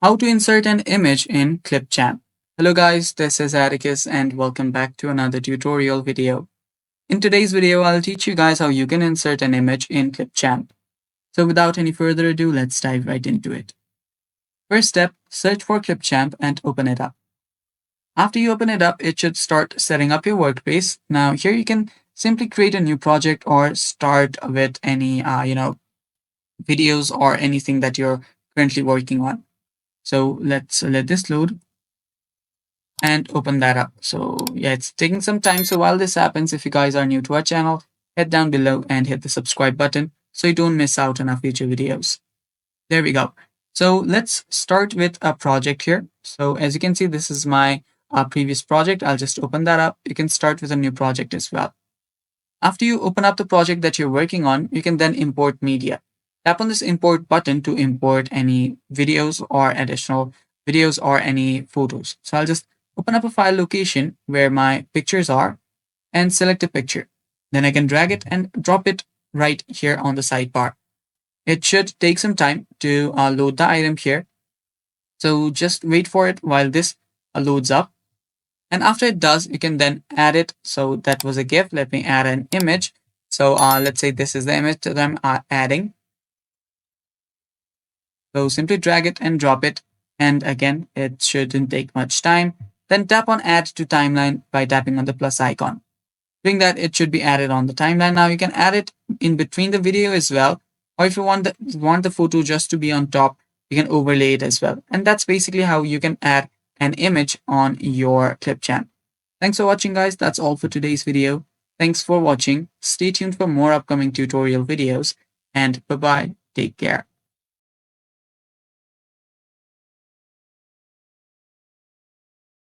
How to insert an image in ClipChamp. Hello guys, this is Atticus and welcome back to another tutorial video. In today's video, I'll teach you guys how you can insert an image in ClipChamp. So without any further ado, let's dive right into it. First step, search for ClipChamp and open it up. After you open it up, it should start setting up your workspace. Now here you can simply create a new project or start with any videos or anything that you're currently working on. So let's let this load and open that up. So yeah, it's taking some time. So while this happens, if you guys are new to our channel, head down below and hit the subscribe button so you don't miss out on our future videos. There we go. So let's start with a project here. So as you can see, this is my previous project. I'll just open that up. You can start with a new project as well. After you open up the project that you're working on, you can then import media. Tap on this import button to import any videos or additional videos or any photos. So I'll just open up a file location where my pictures are and select a picture. Then I can drag it and drop it right here on the sidebar. It should take some time to load the item here. So just wait for it while this loads up. And after it does, you can then add it. So that was a GIF. Let me add an image. So let's say this is the image that I'm adding. So simply drag it and drop it. And again, it shouldn't take much time. Then tap on add to timeline by tapping on the plus icon. Doing that, it should be added on the timeline. Now you can add it in between the video as well. Or if you want the photo just to be on top, you can overlay it as well. And that's basically how you can add an image on your ClipChamp. Thanks for watching, guys. That's all for today's video. Thanks for watching. Stay tuned for more upcoming tutorial videos. And bye-bye. Take care.